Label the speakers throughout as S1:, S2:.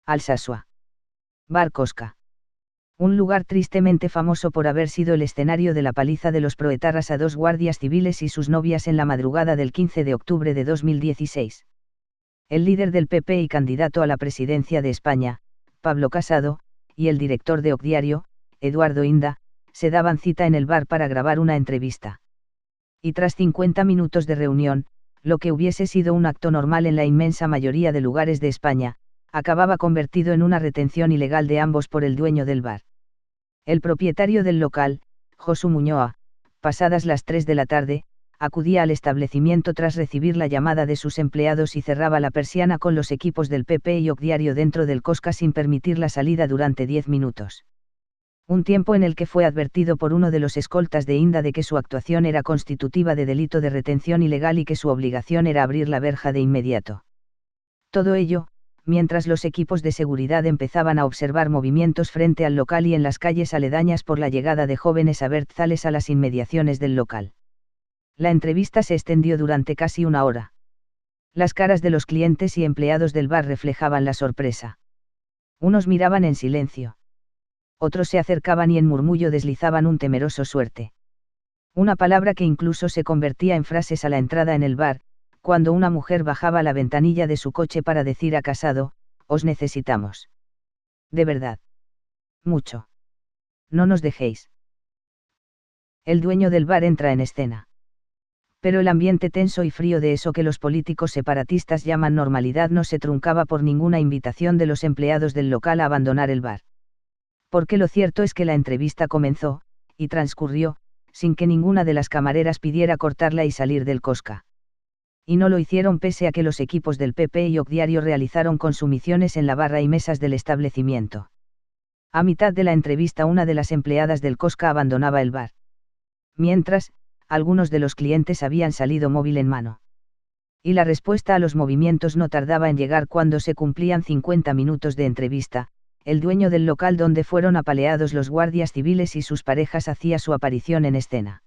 S1: Alsasua. Bar Cosca. Un lugar tristemente famoso por haber sido el escenario de la paliza de los proetarras a dos guardias civiles y sus novias en la madrugada del 15 de octubre de 2016. El líder del PP y candidato a la presidencia de España, Pablo Casado, y el director de OCDiario, Eduardo Inda, se daban cita en el bar para grabar una entrevista. Y tras 50 minutos de reunión, lo que hubiese sido un acto normal en la inmensa mayoría de lugares de España, acababa convertido en una retención ilegal de ambos por el dueño del bar. El propietario del local, Josu Muñoa, pasadas las 3 de la tarde, acudía al establecimiento tras recibir la llamada de sus empleados y cerraba la persiana con los equipos del PP y OCDiario dentro del Cosca sin permitir la salida durante 10 minutos. Un tiempo en el que fue advertido por uno de los escoltas de Inda de que su actuación era constitutiva de delito de retención ilegal y que su obligación era abrir la verja de inmediato. Todo ello, mientras los equipos de seguridad empezaban a observar movimientos frente al local y en las calles aledañas por la llegada de jóvenes abertzales a las inmediaciones del local. La entrevista se extendió durante casi una hora. Las caras de los clientes y empleados del bar reflejaban la sorpresa. Unos miraban en silencio. Otros se acercaban y en murmullo deslizaban un temeroso suerte. Una palabra que incluso se convertía en frases a la entrada en el bar, cuando una mujer bajaba la ventanilla de su coche para decir a Casado: «Os necesitamos. De verdad. Mucho. No nos dejéis». El dueño del bar entra en escena. Pero el ambiente tenso y frío de eso que los políticos separatistas llaman normalidad no se truncaba por ninguna invitación de los empleados del local a abandonar el bar. Porque lo cierto es que la entrevista comenzó, y transcurrió, sin que ninguna de las camareras pidiera cortarla y salir del Cosca. Y no lo hicieron pese a que los equipos del PP y OCDiario realizaron consumiciones en la barra y mesas del establecimiento. A mitad de la entrevista una de las empleadas del Cosca abandonaba el bar. Mientras, algunos de los clientes habían salido móvil en mano. Y la respuesta a los movimientos no tardaba en llegar cuando se cumplían 50 minutos de entrevista. El dueño del local donde fueron apaleados los guardias civiles y sus parejas hacía su aparición en escena.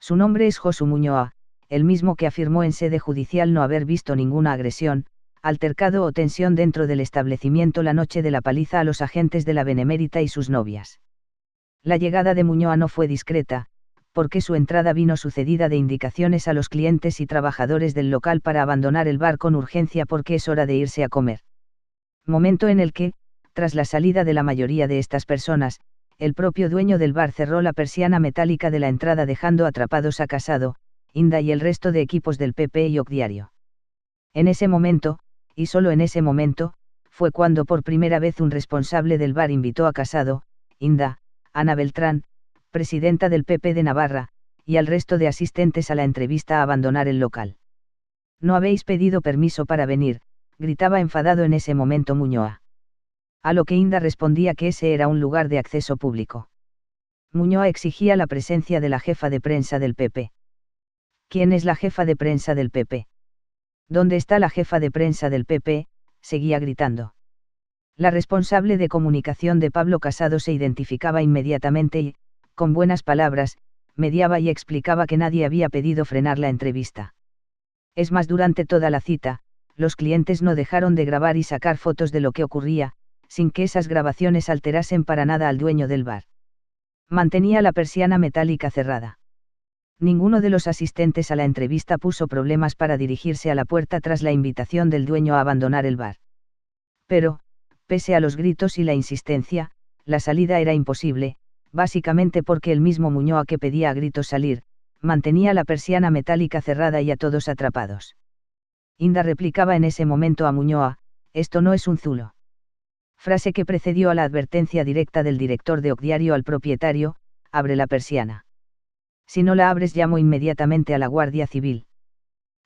S1: Su nombre es Josu Muñoa, el mismo que afirmó en sede judicial no haber visto ninguna agresión, altercado o tensión dentro del establecimiento la noche de la paliza a los agentes de la Benemérita y sus novias. La llegada de Muñoa no fue discreta, porque su entrada vino sucedida de indicaciones a los clientes y trabajadores del local para abandonar el bar con urgencia porque es hora de irse a comer. Momento en el que, tras la salida de la mayoría de estas personas, el propio dueño del bar cerró la persiana metálica de la entrada dejando atrapados a Casado, Inda y el resto de equipos del PP y OCDiario. En ese momento, y solo en ese momento, fue cuando por primera vez un responsable del bar invitó a Casado, Inda, Ana Beltrán, presidenta del PP de Navarra, y al resto de asistentes a la entrevista a abandonar el local. «No habéis pedido permiso para venir», gritaba enfadado en ese momento Muñoa. A lo que Inda respondía que ese era un lugar de acceso público. Muñoa exigía la presencia de la jefa de prensa del PP. ¿Quién es la jefa de prensa del PP? ¿Dónde está la jefa de prensa del PP?, seguía gritando. La responsable de comunicación de Pablo Casado se identificaba inmediatamente y, con buenas palabras, mediaba y explicaba que nadie había pedido frenar la entrevista. Es más, durante toda la cita, los clientes no dejaron de grabar y sacar fotos de lo que ocurría, sin que esas grabaciones alterasen para nada al dueño del bar. Mantenía la persiana metálica cerrada. Ninguno de los asistentes a la entrevista puso problemas para dirigirse a la puerta tras la invitación del dueño a abandonar el bar. Pero, pese a los gritos y la insistencia, la salida era imposible, básicamente porque el mismo Muñoa, que pedía a gritos salir, mantenía la persiana metálica cerrada y a todos atrapados. Inda replicaba en ese momento a Muñoa: «Esto no es un zulo». Frase que precedió a la advertencia directa del director de OCDiario al propietario: «Abre la persiana. Si no la abres llamo inmediatamente a la Guardia Civil».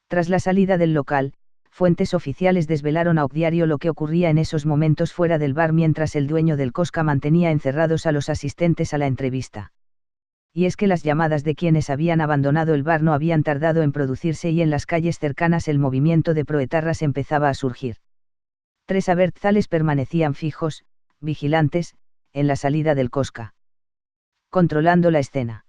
S1: Tras la salida del local, fuentes oficiales desvelaron a OCDiario lo que ocurría en esos momentos fuera del bar mientras el dueño del Cosca mantenía encerrados a los asistentes a la entrevista. Y es que las llamadas de quienes habían abandonado el bar no habían tardado en producirse y en las calles cercanas el movimiento de proetarras empezaba a surgir. 3 abertzales permanecían fijos, vigilantes, en la salida del Cosca, controlando la escena.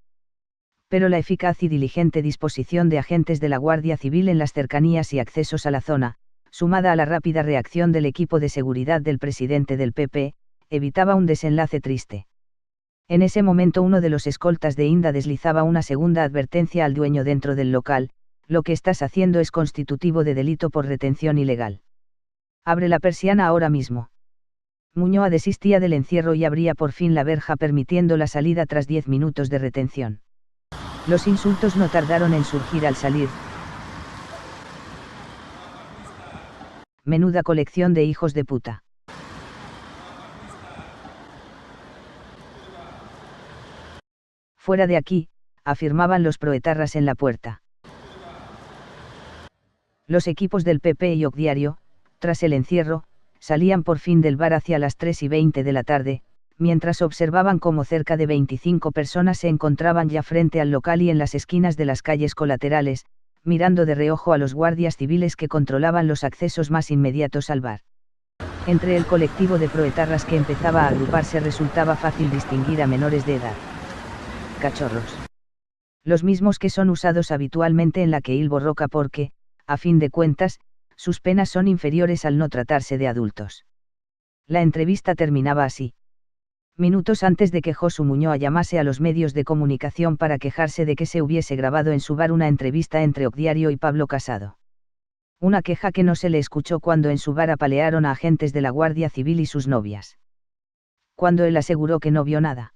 S1: Pero la eficaz y diligente disposición de agentes de la Guardia Civil en las cercanías y accesos a la zona, sumada a la rápida reacción del equipo de seguridad del presidente del PP, evitaba un desenlace triste. En ese momento uno de los escoltas de Inda deslizaba una segunda advertencia al dueño dentro del local: lo que estás haciendo es constitutivo de delito por retención ilegal. Abre la persiana ahora mismo. Muñoa desistía del encierro y abría por fin la verja permitiendo la salida tras 10 minutos de retención. Los insultos no tardaron en surgir al salir. Menuda colección de hijos de puta. Fuera de aquí, afirmaban los proetarras en la puerta. Los equipos del PP y OK Diario, tras el encierro, salían por fin del bar hacia las 3:20 de la tarde, mientras observaban cómo cerca de 25 personas se encontraban ya frente al local y en las esquinas de las calles colaterales, mirando de reojo a los guardias civiles que controlaban los accesos más inmediatos al bar. Entre el colectivo de proetarras que empezaba a agruparse resultaba fácil distinguir a menores de edad. Cachorros. Los mismos que son usados habitualmente en la que il borroca porque, a fin de cuentas, sus penas son inferiores al no tratarse de adultos. La entrevista terminaba así. Minutos antes de que Josu Muñoa llamase a los medios de comunicación para quejarse de que se hubiese grabado en su bar una entrevista entre OK Diario y Pablo Casado. Una queja que no se le escuchó cuando en su bar apalearon a agentes de la Guardia Civil y sus novias. Cuando él aseguró que no vio nada.